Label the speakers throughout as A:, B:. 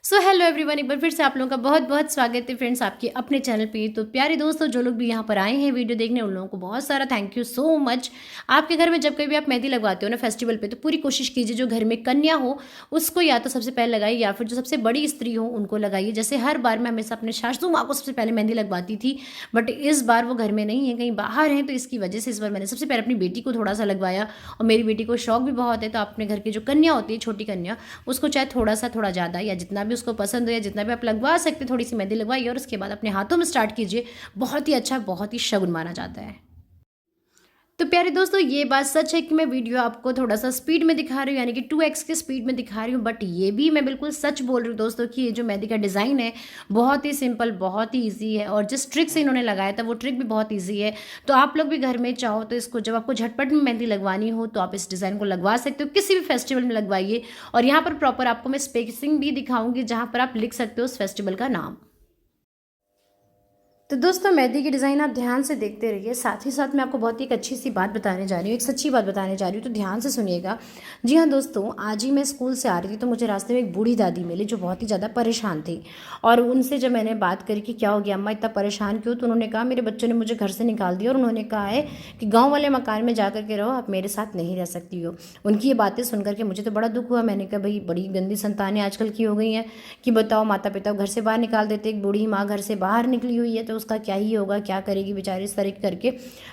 A: So hello everyone, एक बार फिर से आप लोगों का बहुत बहुत स्वागत है फ्रेंड्स आपके अपने चैनल पे। तो प्यारे दोस्तों, जो लोग भी यहाँ पर आए हैं वीडियो देखने, उन लोगों को बहुत सारा थैंक यू सो मच। आपके घर में जब कभी भी आप मेहंदी लगवाते हो ना फेस्टिवल पे, तो पूरी कोशिश कीजिए जो घर में कन्या हो उसको या तो सबसे पहले लगाइए, या फिर जो सबसे बड़ी स्त्री हो उनको लगाइए। जैसे हर बार मैं हमेशा अपने सासू माँ को सबसे पहले मेहंदी लगवाती थी, बट इस बार वो घर में नहीं है, कहीं बाहर हैं, तो इसकी वजह से इस बार मैंने सबसे पहले अपनी बेटी को थोड़ा सा लगवाया। और मेरी बेटी को शौक भी बहुत है, तो अपने घर की जो कन्या होती है, छोटी कन्या, उसको चाहे थोड़ा सा थोड़ा ज़्यादा या जितना भी उसको पसंद हो या जितना भी आप लगवा सकते, थोड़ी सी मेहंदी लगवाइए और उसके बाद अपने हाथों में स्टार्ट कीजिए। बहुत ही अच्छा, बहुत ही शगुन माना जाता है। तो प्यारे दोस्तों, ये बात सच है कि मैं वीडियो आपको थोड़ा सा स्पीड में दिखा रही हूँ, यानी कि 2x की स्पीड में दिखा रही हूँ, बट ये भी मैं बिल्कुल सच बोल रही हूँ दोस्तों कि ये जो मेहंदी का डिज़ाइन है बहुत ही सिंपल, बहुत ही ईजी है, और जिस ट्रिक से इन्होंने लगाया था वो ट्रिक भी बहुत ईजी है। तो आप लोग भी घर में चाहो तो इसको, जब आपको झटपट में मेहंदी लगवानी हो, तो आप इस डिज़ाइन को लगवा सकते हो, किसी भी फेस्टिवल में लगवाइए। और यहाँ पर प्रॉपर आपको मैं स्पेसिंग भी दिखाऊंगी, जहाँ पर आप लिख सकते हो उस फेस्टिवल का नाम। तो दोस्तों, मेहंदी की डिज़ाइन आप ध्यान से देखते रहिए। साथ ही साथ मैं आपको बहुत ही एक अच्छी सी बात बताने जा रही हूँ, एक सच्ची बात बताने जा रही हूँ, तो ध्यान से सुनिएगा। जी हाँ दोस्तों, आज ही मैं स्कूल से आ रही थी, तो मुझे रास्ते में एक बूढ़ी दादी मिली जो बहुत ही ज़्यादा परेशान थी। और उनसे जब मैंने बात करी कि क्या हो गया अम्मा, इतना परेशान क्यों, तो उन्होंने कहा मेरे बच्चों ने मुझे घर से निकाल दिया और उन्होंने कहा है कि गाँव वाले मकान में जा कर के रहो, आप मेरे साथ नहीं रह सकती हो। उनकी ये बातें सुन करके मुझे तो बड़ा दुख हुआ। मैंने कहा भाई, बड़ी गंदी संतानें आजकल की हो गई हैं कि बताओ, माता पिता घर से बाहर निकाल देते, एक बूढ़ी माँ घर से बाहर निकली हुई है तो उसका क्या ही होगा, क्या करेगी बेचारी, इस तरह करके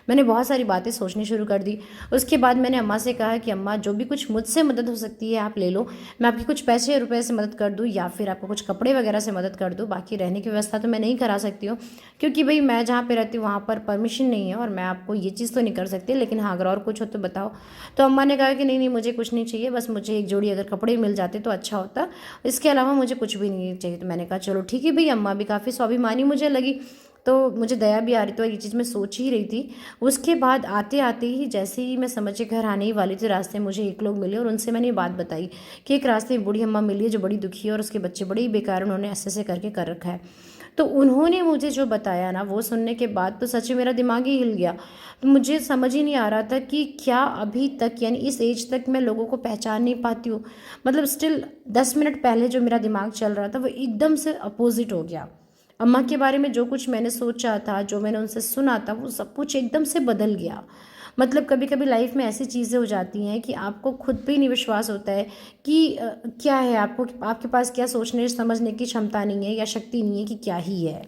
A: मैंने बहुत सारी बातें सोचनी शुरू कर दी। उसके बाद मैंने अम्मा से कहा कि अम्मा, जो भी कुछ मुझसे मदद हो सकती है आप ले लो, मैं आपकी कुछ पैसे रुपए से मदद कर दूँ या फिर आपको कुछ कपड़े वगैरह से मदद कर दूँ, बाकी रहने की व्यवस्था तो मैं नहीं करा सकती हूँ, क्योंकि भाई मैं जहाँ पे रहती हूँ वहाँ पर परमिशन नहीं है और मैं आपको ये चीज़ तो नहीं कर सकती, लेकिन हाँ अगर और कुछ हो तो बताओ। तो अम्मा ने कहा कि नहीं नहीं, मुझे कुछ नहीं चाहिए, बस मुझे एक जोड़ी अगर कपड़े मिल जाते तो अच्छा होता, इसके अलावा मुझे कुछ भी नहीं चाहिए। तो मैंने कहा चलो ठीक है भाई। अम्मा भी काफ़ी स्वाभिमानी मुझे लगी, तो मुझे दया भी आ रही, तो ये चीज़ मैं सोच ही रही थी। उसके बाद आते आते ही, जैसे ही मैं समझ के घर आने ही वाली थी, रास्ते में मुझे एक लोग मिले और उनसे मैंने ये बात बताई कि एक रास्ते में बूढ़ी अम्मा मिली है जो बड़ी दुखी है और उसके बच्चे बड़े ही बेकार, उन्होंने ऐसे ऐसे करके कर रखा है। तो उन्होंने मुझे जो बताया ना, वो सुनने के बाद तो सच में मेरा दिमाग ही हिल गया। तो मुझे समझ ही नहीं आ रहा था कि क्या अभी तक, यानी इस एज तक मैं लोगों को पहचान नहीं पाती हूँ। मतलब स्टिल 10 मिनट पहले जो मेरा दिमाग चल रहा था वो एकदम से अपोजिट हो गया। अम्मा के बारे में जो कुछ मैंने सोचा था, जो मैंने उनसे सुना था, वो सब कुछ एकदम से बदल गया। मतलब कभी कभी लाइफ में ऐसी चीज़ें हो जाती हैं कि आपको खुद पे ही नहीं विश्वास होता है कि क्या है, आपको आपके पास क्या सोचने समझने की क्षमता नहीं है या शक्ति नहीं है कि क्या ही है।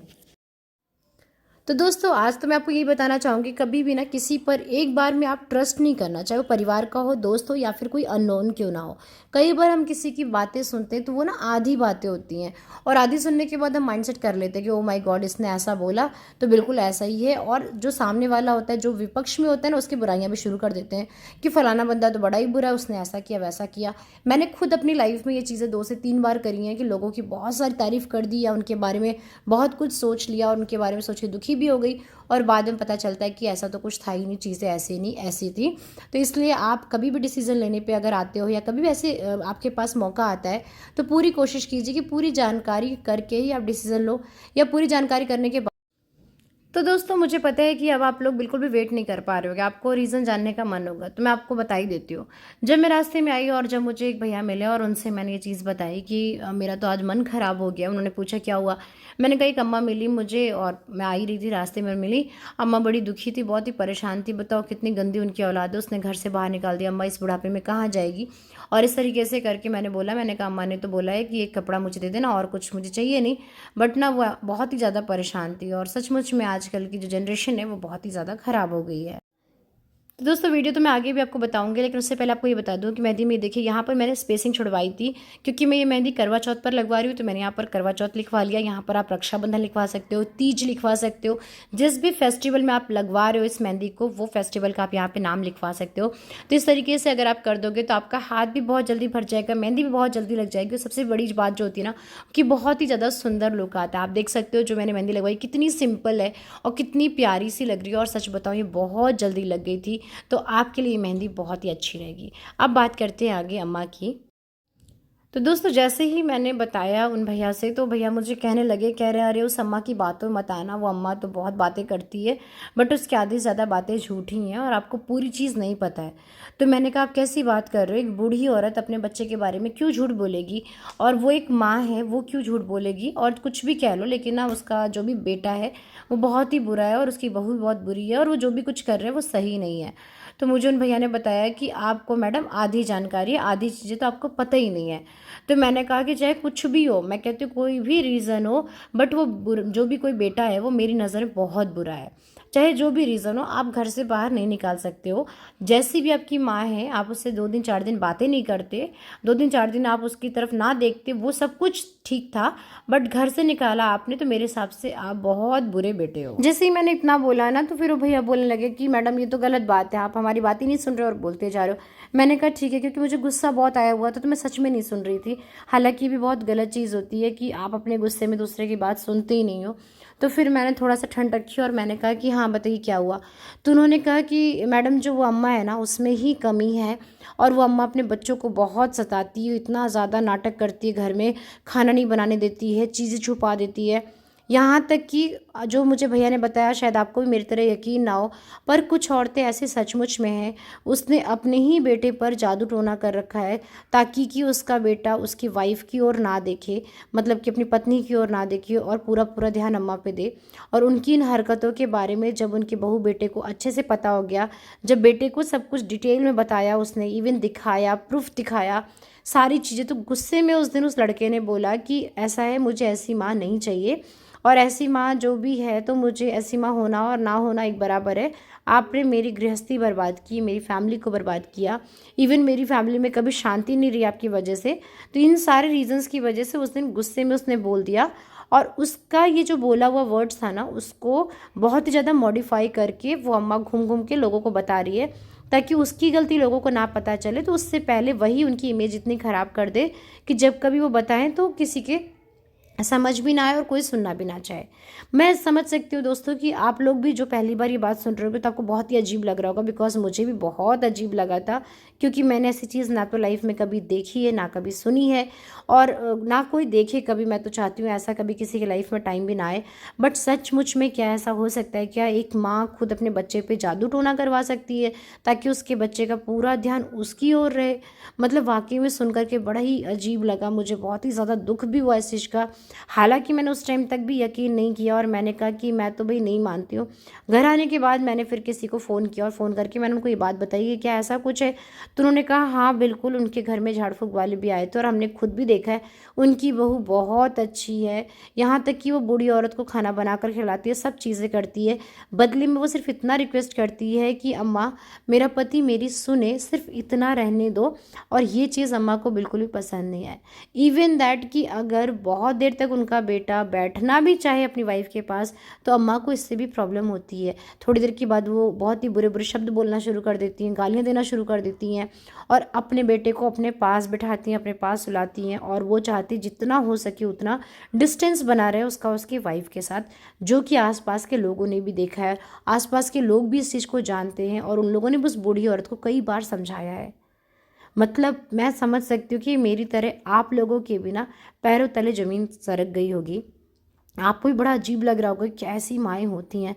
A: तो दोस्तों, आज तो मैं आपको यही बताना चाहूँगी, कभी भी ना किसी पर एक बार में आप ट्रस्ट नहीं करना, चाहे वो परिवार का हो, दोस्त हो या फिर कोई अननोन क्यों ना हो। कई बार हम किसी की बातें सुनते हैं तो वो ना आधी बातें होती हैं, और आधी सुनने के बाद हम माइंडसेट कर लेते हैं कि ओ माय गॉड, इसने ऐसा बोला तो बिल्कुल ऐसा ही है। और जो सामने वाला होता है, जो विपक्ष में होता है ना, उसकी बुराइयां भी शुरू कर देते हैं कि फलाना बंदा तो बड़ा ही बुरा है, उसने ऐसा किया वैसा किया। मैंने खुद अपनी लाइफ में ये चीज़ें 2 से 3 बार करी हैं कि लोगों की बहुत सारी तारीफ कर दी या उनके बारे में बहुत कुछ सोच लिया और उनके बारे में सोच के दुखी भी हो गई, और बाद में पता चलता है कि ऐसा तो कुछ था ही नहीं, चीज़ें ऐसी नहीं ऐसी थी। तो इसलिए आप कभी भी डिसीजन लेने पे अगर आते हो या कभी भी ऐसे आपके पास मौका आता है, तो पूरी कोशिश कीजिए कि पूरी जानकारी करके ही आप डिसीजन लो, या पूरी जानकारी करने के बाद। तो दोस्तों, मुझे पता है कि अब आप लोग बिल्कुल भी वेट नहीं कर पा रहे होगे, आपको रीज़न जानने का मन होगा, तो मैं आपको बता ही देती हूँ। जब मैं रास्ते में आई और जब मुझे एक भैया मिले और उनसे मैंने ये चीज़ बताई कि मेरा तो आज मन ख़राब हो गया। उन्होंने पूछा क्या हुआ। मैंने कहा एक अम्मा मिली मुझे और मैं आ ही रही थी, रास्ते में मिली। अम्मा बड़ी दुखी थी, बहुत ही परेशान थी, बताओ कितनी गंदी उनकी औलाद है, उसने घर से बाहर निकाल दिया, अम्मा इस बुढ़ापे में कहाँ जाएगी। और इस तरीके से करके मैंने बोला, मैंने कहा अम्मा ने तो बोला है कि एक कपड़ा मुझे दे देना, और कुछ मुझे चाहिए नहीं। बट ना वो बहुत ही ज़्यादा परेशान थी, और सचमुच में आजकल की जो जनरेशन है वो बहुत ही ज़्यादा ख़राब हो गई है। तो दोस्तों, वीडियो तो मैं आगे भी आपको बताऊंगी, लेकिन उससे पहले आपको ये बता दूं कि मेहंदी में देखिए यहाँ पर मैंने स्पेसिंग छुड़वाई थी, क्योंकि मैं ये मेहंदी करवा चौथ पर लगवा रही हूँ, तो मैंने यहाँ पर करवा चौथ लिखवा लिया। यहाँ पर आप रक्षाबंधन लिखवा सकते हो, तीज लिखवा सकते हो, जिस भी फेस्टिवल में आप लगवा रहे हो इस मेहंदी को, वो फेस्टिवल का आप यहाँ पे नाम लिखवा सकते हो। तो इस तरीके से अगर आप कर दोगे तो आपका हाथ भी बहुत जल्दी भर जाएगा, मेहंदी भी बहुत जल्दी लग जाएगी, और सबसे बड़ी बात जो होती है ना, कि बहुत ही ज़्यादा सुंदर लुक आता है। आप देख सकते हो जो मैंने मेहंदी लगवाई कितनी सिंपल है और कितनी प्यारी सी लग रही है, और सच बताऊँ ये बहुत जल्दी लग गई थी। तो आपके लिए मेहंदी बहुत ही अच्छी रहेगी। अब बात करते हैं आगे अम्मा की। तो दोस्तों जैसे ही मैंने बताया उन भैया से, तो भैया मुझे कहने लगे, कह रहे अरे उस अम्मा की बातों मत आना, वो अम्मा तो बहुत बातें करती है बट उसकी आधी से ज़्यादा बातें झूठी हैं और आपको पूरी चीज़ नहीं पता है। तो मैंने कहा आप कैसी बात कर रहे हो, एक बूढ़ी औरत अपने बच्चे के बारे में क्यों झूठ बोलेगी, और वो एक माँ है वो क्यों झूठ बोलेगी, और कुछ भी कह लो लेकिन ना उसका जो भी बेटा है वो बहुत ही बुरा है और उसकी बहू भी बहुत बुरी है और वो जो भी कुछ कर रहे हैं वो सही नहीं है। तो मुझे उन भैया ने बताया कि आपको मैडम आधी जानकारी है, आधी चीज़ें तो आपको पता ही नहीं है। तो मैंने कहा कि चाहे कुछ भी हो, मैं कहती हूँ कोई भी रीज़न हो, बट वो जो भी कोई बेटा है वो मेरी नज़र में बहुत बुरा है। चाहे जो भी रीज़न हो, आप घर से बाहर नहीं निकाल सकते हो। जैसी भी आपकी माँ है, आप उससे 2 दिन 4 दिन बातें नहीं करते, 2 दिन 4 दिन आप उसकी तरफ ना देखते, वो सब कुछ ठीक था, बट घर से निकाला आपने, तो मेरे हिसाब से आप बहुत बुरे बेटे हो। जैसे ही मैंने इतना बोला ना, तो फिर वो भैया बोलने लगे कि मैडम ये तो गलत बात है, आप हमारी बात ही नहीं सुन रहे और बोलते जा रहे हो। मैंने कहा ठीक है, क्योंकि मुझे गुस्सा बहुत आया हुआ था, तो मैं सच में नहीं सुन रही थी। हालांकि ये भी बहुत गलत चीज़ होती है कि आप अपने गुस्से में दूसरे की बात सुनते ही नहीं हो। तो फिर मैंने थोड़ा सा ठंड रखी और मैंने कहा कि हाँ बताइए क्या हुआ। तो उन्होंने कहा कि मैडम जो वो अम्मा है ना, उसमें ही कमी है, और वो अम्मा अपने बच्चों को बहुत सताती है, इतना ज़्यादा नाटक करती है, घर में खाना नहीं बनाने देती है, चीज़ें छुपा देती है। यहाँ तक कि जो मुझे भैया ने बताया, शायद आपको भी मेरी तरह यकीन ना हो, पर कुछ औरतें ऐसे सचमुच में हैं, उसने अपने ही बेटे पर जादू टोना कर रखा है ताकि कि उसका बेटा उसकी वाइफ की ओर ना देखे, मतलब कि अपनी पत्नी की ओर ना देखे, और पूरा पूरा ध्यान अम्मा पे दे। और उनकी इन हरकतों के बारे में जब उनके बहू बेटे को अच्छे से पता हो गया, जब बेटे को सब कुछ डिटेल में बताया, उसने इवन दिखाया, प्रूफ दिखाया, सारी चीज़ें, तो गुस्से में उस दिन उस लड़के ने बोला कि ऐसा है, मुझे ऐसी माँ नहीं चाहिए, और ऐसी माँ जो भी है, तो मुझे ऐसी माँ होना और ना होना एक बराबर है। आपने मेरी गृहस्थी बर्बाद की, मेरी फैमिली को बर्बाद किया, इवन मेरी फैमिली में कभी शांति नहीं रही आपकी वजह से। तो इन सारे रीजंस की वजह से उस दिन गुस्से में उसने बोल दिया, और उसका ये जो बोला हुआ वर्ड्स था ना, उसको बहुत ही ज़्यादा मॉडिफाई करके वो अम्मा घूम घूम के लोगों को बता रही है, ताकि उसकी गलती लोगों को ना पता चले, तो उससे पहले वही उनकी इमेज इतनी ख़राब कर दे कि जब कभी वो बताएं तो किसी के समझ भी ना आए और कोई सुनना भी ना चाहे। मैं समझ सकती हूँ दोस्तों कि आप लोग भी जो पहली बार ये बात सुन रहे होगे तो आपको बहुत ही अजीब लग रहा होगा, बिकॉज मुझे भी बहुत अजीब लगा था, क्योंकि मैंने ऐसी चीज़ ना तो लाइफ में कभी देखी है, ना कभी सुनी है, और ना कोई देखे कभी। मैं तो चाहती हूँ ऐसा कभी किसी की लाइफ में टाइम भी ना आए। बट सचमुच में क्या ऐसा हो सकता है क्या, एक माँ खुद अपने बच्चे पे जादू टोना करवा सकती है ताकि उसके बच्चे का पूरा ध्यान उसकी ओर रहे? मतलब वाकई में सुन करके बड़ा ही अजीब लगा मुझे, बहुत ही ज़्यादा दुख भी हुआ इस चीज़ का। हालांकि मैंने उस टाइम तक भी यकीन नहीं किया और मैंने कहा कि मैं तो भाई नहीं मानती हूँ। घर आने के बाद मैंने फिर किसी को फ़ोन किया और फ़ोन करके मैंने उनको ये बात बताई कि क्या ऐसा कुछ है। तो उन्होंने कहा हाँ बिल्कुल, उनके घर में झाड़ फूँक वाले भी आए थे और हमने खुद भी देखा है, उनकी बहू बहुत अच्छी है, यहाँ तक कि वो बूढ़ी औरत को खाना बना कर खिलाती है, सब चीज़ें करती है। बदले में वो सिर्फ इतना रिक्वेस्ट करती है कि अम्मा मेरा पति मेरी सुने, सिर्फ इतना रहने दो। और ये चीज़ अम्मा को बिल्कुल भी पसंद नहीं है। इवन दैट कि अगर बहुत देर तक उनका बेटा बैठना भी चाहे अपनी वाइफ के पास, तो अम्मा को इससे भी प्रॉब्लम होती है। थोड़ी देर के बाद वो बहुत ही बुरे बुरे शब्द बोलना शुरू कर देती हैं, गालियाँ देना शुरू कर देती हैं, और अपने बेटे को अपने पास बिठाती हैं, अपने पास सुलाती हैं, और वो चाहती जितना हो सके उतना डिस्टेंस बना रहे उसका उसकी वाइफ के साथ, जो कि आसपास के लोगों ने भी देखा है, आसपास के लोग भी इस चीज़ को जानते हैं, और उन लोगों ने उस बूढ़ी औरत को कई बार समझाया है। मतलब मैं समझ सकती हूँ कि मेरी तरह आप लोगों के भी ना पैरों तले ज़मीन सरक गई होगी, आपको भी बड़ा अजीब लग रहा होगा कि ऐसी माएँ होती हैं।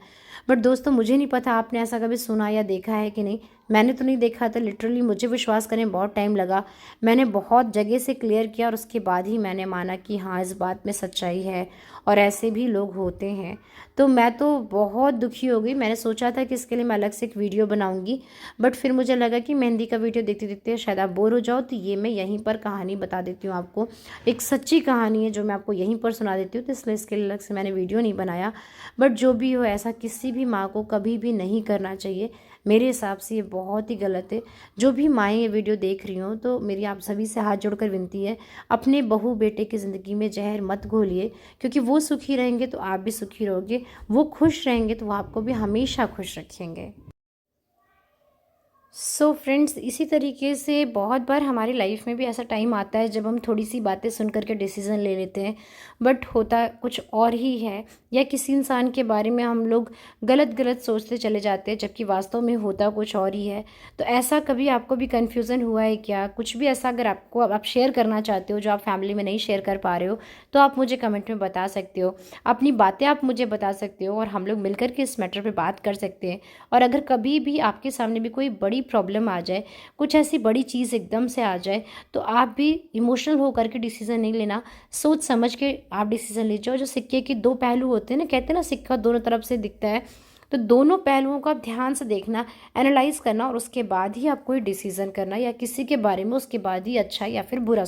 A: बट दोस्तों मुझे नहीं पता आपने ऐसा कभी सुना या देखा है कि नहीं। मैंने तो नहीं देखा था, लिटरली मुझे विश्वास करने में बहुत टाइम लगा। मैंने बहुत जगह से क्लियर किया और उसके बाद ही मैंने माना कि हाँ इस बात में सच्चाई है और ऐसे भी लोग होते हैं। तो मैं तो बहुत दुखी हो गई। मैंने सोचा था कि इसके लिए मैं अलग से एक वीडियो बनाऊंगी, बट फिर मुझे लगा कि मेहंदी का वीडियो देखते देखते शायद आप बोर हो जाओ, तो ये मैं यहीं पर कहानी बता देती हूँ आपको। एक सच्ची कहानी है जो मैं आपको यहीं पर सुना देती हूँ, तो इसलिए इसके लिए अलग से मैंने वीडियो नहीं बनाया। बट जो भी हो, ऐसा किसी भी माँ को कभी भी नहीं करना चाहिए। मेरे हिसाब से ये बहुत ही गलत है। जो भी माएँ ये वीडियो देख रही हो, तो मेरी आप सभी से हाथ जोड़कर विनती है, अपने बहू बेटे की ज़िंदगी में जहर मत घोलिए, क्योंकि वो सुखी रहेंगे तो आप भी सुखी रहोगे, वो खुश रहेंगे तो वो आपको भी हमेशा खुश रखेंगे। फ्रेंड्स, इसी तरीके से बहुत बार हमारी लाइफ में भी ऐसा टाइम आता है जब हम थोड़ी सी बातें सुन कर के डिसीज़न ले लेते हैं, बट होता कुछ और ही है, या किसी इंसान के बारे में हम लोग गलत गलत सोचते चले जाते हैं जबकि वास्तव में होता कुछ और ही है। तो ऐसा कभी आपको भी कन्फ्यूज़न हुआ है क्या? कुछ भी ऐसा अगर आपको आप शेयर करना चाहते हो जो आप फैमिली में नहीं शेयर कर पा रहे हो, तो आप मुझे कमेंट में बता सकते हो। अपनी बातें आप मुझे बता सकते हो और हम लोग मिलकर के इस मैटर पे बात कर सकते हैं। और अगर कभी भी आपके सामने भी कोई बड़ी प्रॉब्लम आ जाए, कुछ ऐसी बड़ी चीज़ एकदम से आ जाए, तो आप भी इमोशनल होकर के डिसीज़न नहीं लेना, सोच समझ के आप डिसीज़न ले जाओ। जो सिक्के के दो पहलू होते हैं ना, कहते हैं ना सिक्का दोनों तरफ से दिखता है, तो दोनों पहलुओं को आप ध्यान से देखना, एनालाइज करना और उसके बाद ही आप कोई डिसीज़न करना, या किसी के बारे में उसके बाद ही अच्छा या फिर बुरा।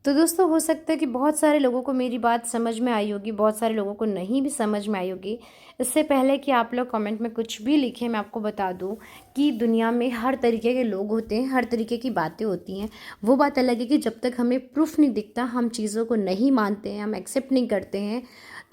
A: तो दोस्तों, हो सकता है कि बहुत सारे लोगों को मेरी बात समझ में आई होगी, बहुत सारे लोगों को नहीं भी समझ में आई होगी। इससे पहले कि आप लोग कमेंट में कुछ भी लिखें, मैं आपको बता दूं कि दुनिया में हर तरीके के लोग होते हैं, हर तरीके की बातें होती हैं। वो बात अलग है कि जब तक हमें प्रूफ नहीं दिखता, हम चीज़ों को नहीं मानते हैं, हम एक्सेप्ट नहीं करते हैं,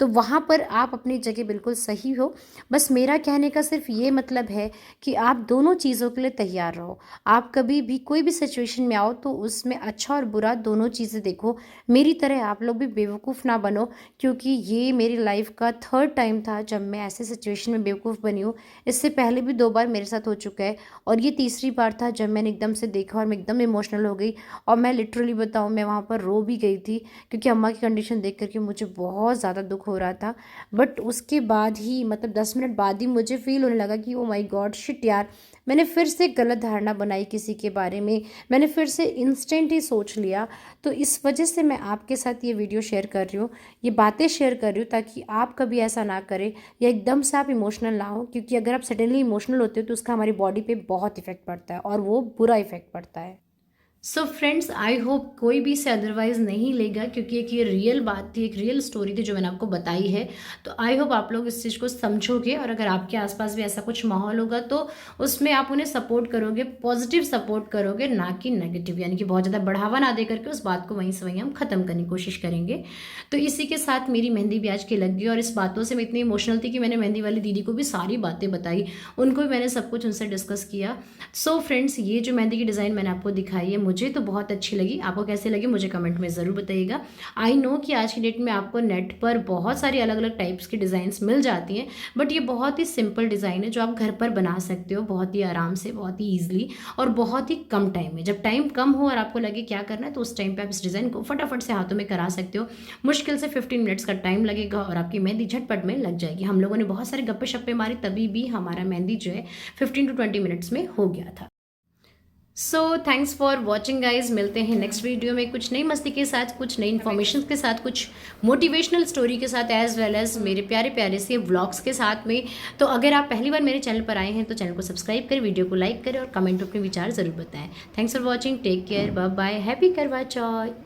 A: तो वहाँ पर आप अपनी जगह बिल्कुल सही हो। बस मेरा कहने का सिर्फ ये मतलब है कि आप दोनों चीज़ों के लिए तैयार रहो। आप कभी भी कोई भी सिचुएशन में आओ तो उसमें अच्छा और बुरा दोनों चीज़ें देखो। मेरी तरह आप लोग भी बेवकूफ़ ना बनो, क्योंकि ये मेरी लाइफ का थर्ड टाइम था जब मैं ऐसे सिचुएशन में बेवकूफ़ बनी हूँ। इससे पहले भी 2 बार मेरे साथ हो चुका है और ये तीसरी बार था जब मैंने एकदम से देखा और मैं एकदम इमोशनल हो गई। और मैं लिटरली बताऊँ, मैं वहाँ पर रो भी गई थी, क्योंकि अम्मा की कंडीशन देख कर के मुझे बहुत ज़्यादा दुःख हो रहा था। बट उसके बाद ही, मतलब 10 मिनट बाद ही मुझे फ़ील होने लगा कि ओ माय गॉड शिट यार, मैंने फिर से गलत धारणा बनाई किसी के बारे में, मैंने फिर से इंस्टेंट ही सोच लिया। तो इस वजह से मैं आपके साथ ये वीडियो शेयर कर रही हूँ, ये बातें शेयर कर रही हूँ, ताकि आप कभी ऐसा ना करें या एकदम से आप इमोशनल ना हो, क्योंकि अगर आप सडनली इमोशनल होते हो तो उसका हमारी बॉडी पे बहुत इफेक्ट पड़ता है और वो बुरा इफेक्ट पड़ता है। फ्रेंड्स, आई होप कोई भी इसे अदरवाइज नहीं लेगा, क्योंकि एक ये रियल बात थी, एक रियल स्टोरी थी जो मैंने आपको बताई है। तो आई होप आप लोग इस चीज़ को समझोगे, और अगर आपके आसपास भी ऐसा कुछ माहौल होगा तो उसमें आप उन्हें सपोर्ट करोगे, पॉजिटिव सपोर्ट करोगे, ना कि नेगेटिव, यानी कि बहुत ज़्यादा बढ़ावा ना दे करके उस बात को वहीं से वहीं हम ख़त्म करने की कोशिश करेंगे। तो इसी के साथ मेरी मेहंदी भी आज की लग गई, और इस बातों से मैं इतनी इमोशनल थी कि मैंने मेहंदी वाली दीदी को भी सारी बातें बताई, उनको भी मैंने सब कुछ उनसे डिस्कस किया। फ्रेंड्स, ये जो मेहंदी की डिज़ाइन मैंने आपको दिखाई है, मुझे तो बहुत अच्छी लगी। आपको कैसे लगी मुझे कमेंट में ज़रूर बताइएगा। आई नो कि आज की डेट में आपको नेट पर बहुत सारी अलग अलग टाइप्स की डिज़ाइंस मिल जाती हैं, बट ये बहुत ही सिंपल डिज़ाइन है जो आप घर पर बना सकते हो बहुत ही आराम से, बहुत ही ईजिली और बहुत ही कम टाइम में। जब टाइम कम हो और आपको लगे क्या करना है, तो उस टाइम पे आप इस डिज़ाइन को फटाफट से हाथों में करा सकते हो। मुश्किल से 15 मिनट्स का टाइम लगेगा और आपकी मेहंदी झटपट में लग जाएगी। हम लोगों ने बहुत सारे गप्पे शप्पे मारे, तभी भी हमारा मेहंदी जो है 15 to 20 मिनट्स में हो गया था। Thanks for watching guys. मिलते हैं नेक्स्ट वीडियो में कुछ नई मस्ती के साथ, कुछ नई इन्फॉर्मेशन के साथ, कुछ मोटिवेशनल स्टोरी के साथ, एज वेल एज मेरे प्यारे प्यारे से व्लॉग्स के साथ में। तो अगर आप पहली बार मेरे चैनल पर आए हैं तो चैनल को सब्सक्राइब करें, वीडियो को लाइक करें और कमेंट में अपने विचार ज़रूर बताएं। Thanks for watching, take care, bye bye, happy Karva Chauth.